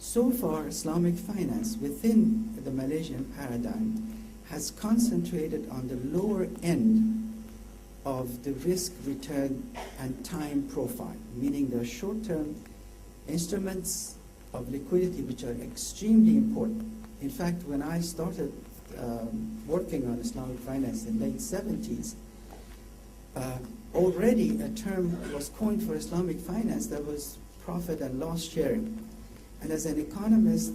So far, Islamic finance within the Malaysian paradigm has concentrated on the lower end of the risk, return, and time profile, meaning the short-term instruments of liquidity which are extremely important. In fact, when I started working on Islamic finance in the late 70s, already a term was coined for Islamic finance that was profit and loss sharing. And as an economist,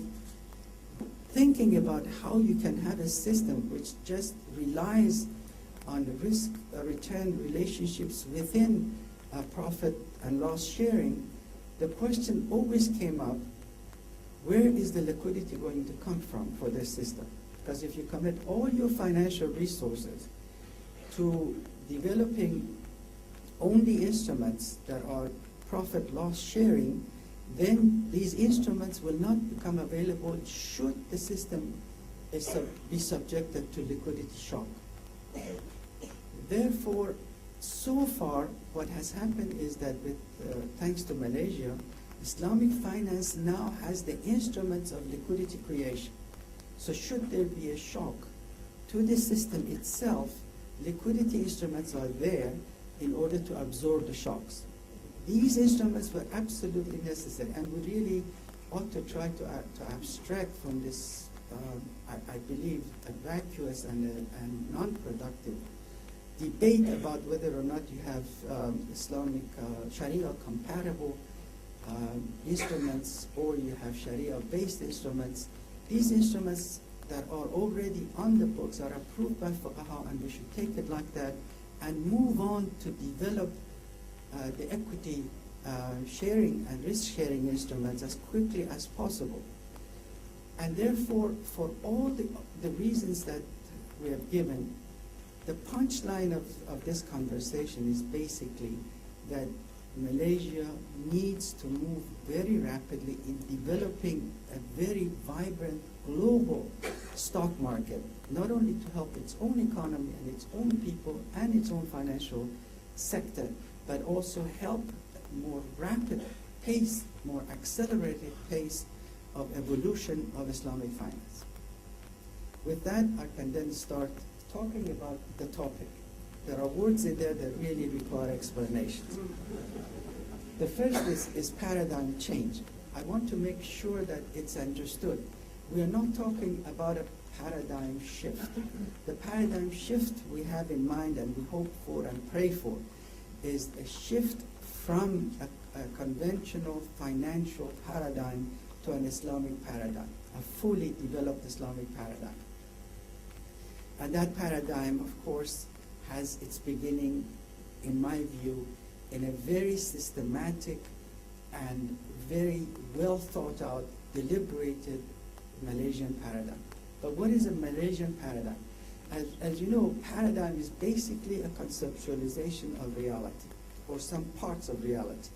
thinking about how you can have a system which just relies on risk-return relationships within profit and loss sharing, the question always came up, where is the liquidity going to come from for this system? Because if you commit all your financial resources to developing only instruments that are profit loss sharing, then these instruments will not become available should the system be subjected to liquidity shock. Therefore, so far, what has happened is that with, thanks to Malaysia, Islamic finance now has the instruments of liquidity creation. So should there be a shock to the system itself, liquidity instruments are there in order to absorb the shocks. These instruments were absolutely necessary, and we really ought to try to abstract from this, I believe, a vacuous and non-productive debate about whether or not you have Islamic Sharia-compatible instruments or you have Sharia-based instruments. These instruments that are already on the books are approved by fuqaha, and we should take it like that and move on to develop the equity sharing and risk-sharing instruments as quickly as possible. And therefore, for all the reasons that we have given, the punchline of this conversation is basically that Malaysia needs to move very rapidly in developing a very vibrant global stock market, not only to help its own economy and its own people and its own financial sector, but also help more rapid pace, more accelerated pace of evolution of Islamic finance. With that, I can then start talking about the topic. There are words in there that really require explanations. The first is paradigm change. I want to make sure that it's understood. We are not talking about a paradigm shift. The paradigm shift we have in mind and we hope for and pray for is a shift from a conventional financial paradigm to an Islamic paradigm, a fully developed Islamic paradigm. And that paradigm, of course, has its beginning, in my view, in a very systematic and very well thought out, deliberated Malaysian paradigm. But what is a Malaysian paradigm? As you know, paradigm is basically a conceptualization of reality, or some parts of reality.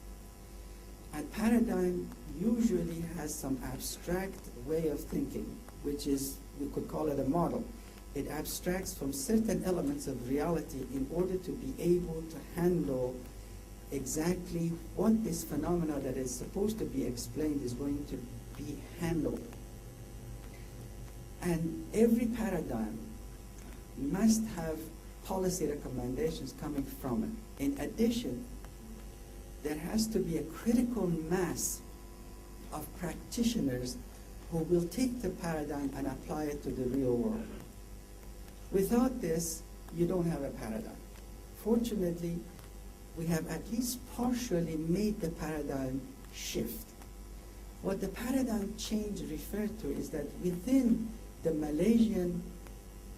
And paradigm usually has some abstract way of thinking, which is, we could call it a model. It abstracts from certain elements of reality in order to be able to handle exactly what this phenomena that is supposed to be explained is going to be handled. And every paradigm must have policy recommendations coming from it. In addition, there has to be a critical mass of practitioners who will take the paradigm and apply it to the real world. Without this, you don't have a paradigm. Fortunately, we have at least partially made the paradigm shift. What the paradigm change referred to is that within the Malaysian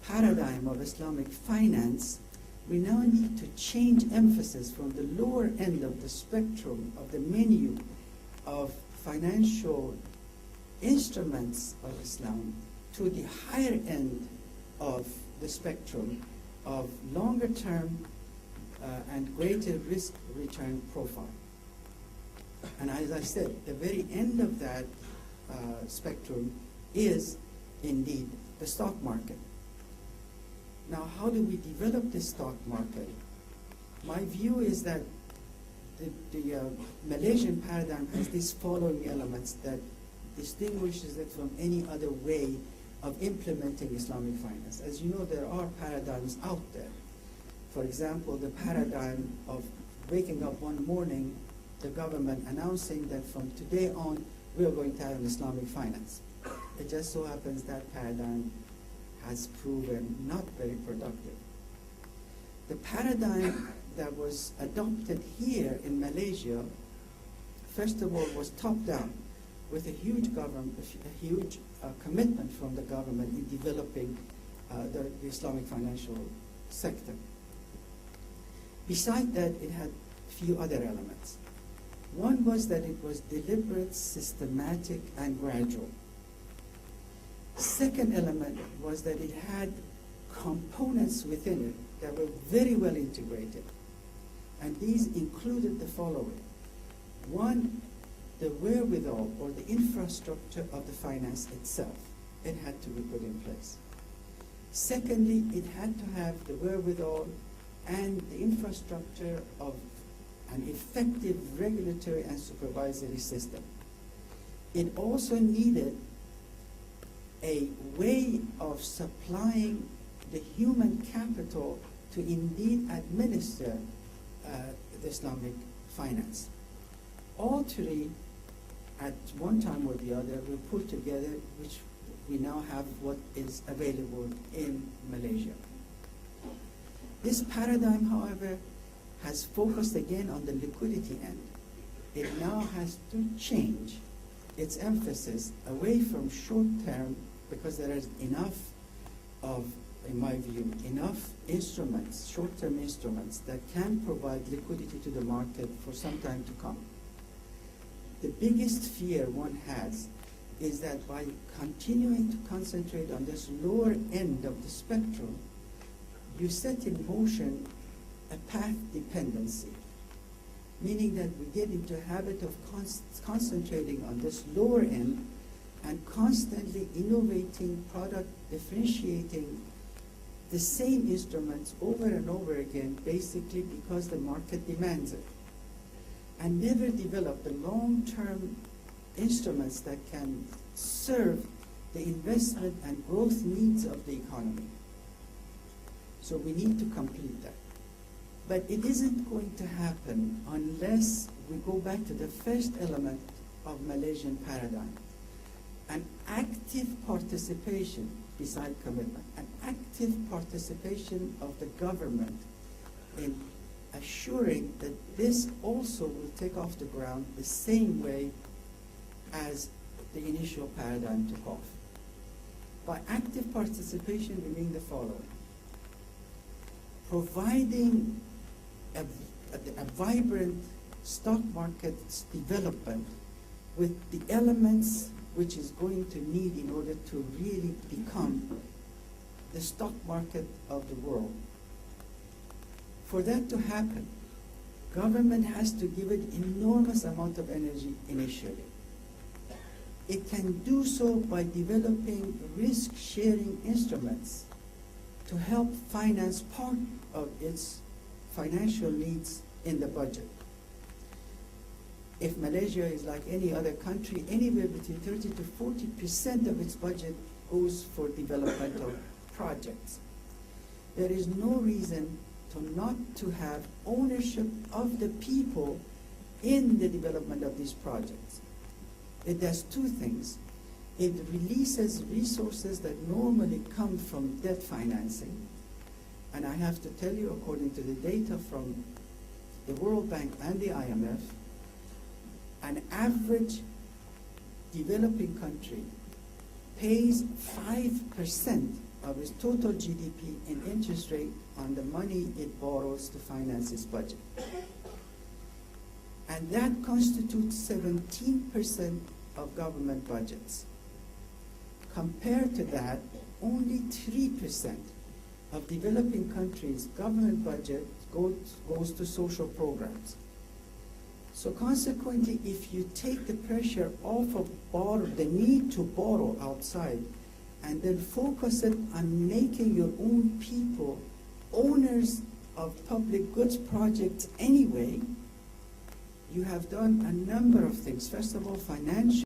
paradigm of Islamic finance, we now need to change emphasis from the lower end of the spectrum of the menu of financial instruments of Islam to the higher end of the spectrum of longer term and greater risk return profile. And as I said, the very end of that spectrum is indeed the stock market. Now, how do we develop this stock market? My view is that the Malaysian paradigm has these following elements that distinguishes it from any other way of implementing Islamic finance. As you know, there are paradigms out there. For example, the paradigm of waking up one morning, the government announcing that from today on, we are going to have an Islamic finance. It just so happens that paradigm has proven not very productive. The paradigm that was adopted here in Malaysia, first of all, was top-down, with a huge government, a huge commitment from the government in developing the Islamic financial sector. Besides that, it had a few other elements. One was that it was deliberate, systematic, and gradual. Second element was that it had components within it that were very well integrated. And these included the following. One, the wherewithal or the infrastructure of the finance itself. It had to be put in place. Secondly, it had to have the wherewithal and the infrastructure of an effective regulatory and supervisory system. It also needed a way of supplying the human capital to indeed administer the Islamic finance. All three, at one time or the other, were put together, which we now have what is available in Malaysia. This paradigm, however, has focused again on the liquidity end. It now has to change its emphasis away from short-term, because there is enough of, in my view, enough instruments, short-term instruments, that can provide liquidity to the market for some time to come. The biggest fear one has is that by continuing to concentrate on this lower end of the spectrum, you set in motion a path dependency, meaning that we get into a habit of concentrating on this lower end and constantly innovating, product differentiating the same instruments over and over again, basically because the market demands it, and never develop the long-term instruments that can serve the investment and growth needs of the economy. So we need to complete that. But it isn't going to happen unless we go back to the first element of Malaysian paradigm. An active participation, beside commitment, an active participation of the government in assuring that this also will take off the ground the same way as the initial paradigm took off. By active participation, we mean the following. Providing a vibrant stock market development with the elements which is going to need in order to really become the stock market of the world. For that to happen, government has to give it enormous amount of energy initially. It can do so by developing risk-sharing instruments to help finance part of its financial needs in the budget. If Malaysia is like any other country, anywhere between 30 to 40% of its budget goes for developmental projects. There is no reason not to have ownership of the people in the development of these projects. It does two things. It releases resources that normally come from debt financing. And I have to tell you, according to the data from the World Bank and the IMF, an average developing country pays 5% of its total GDP in interest rate on the money it borrows to finance its budget. And that constitutes 17% of government budgets. Compared to that, only 3% of developing countries' government budget goes to social programs. So consequently, if you take the pressure off of the need to borrow outside, and then focus it on making your own people owners of public goods projects anyway, you have done a number of things. First of all, financial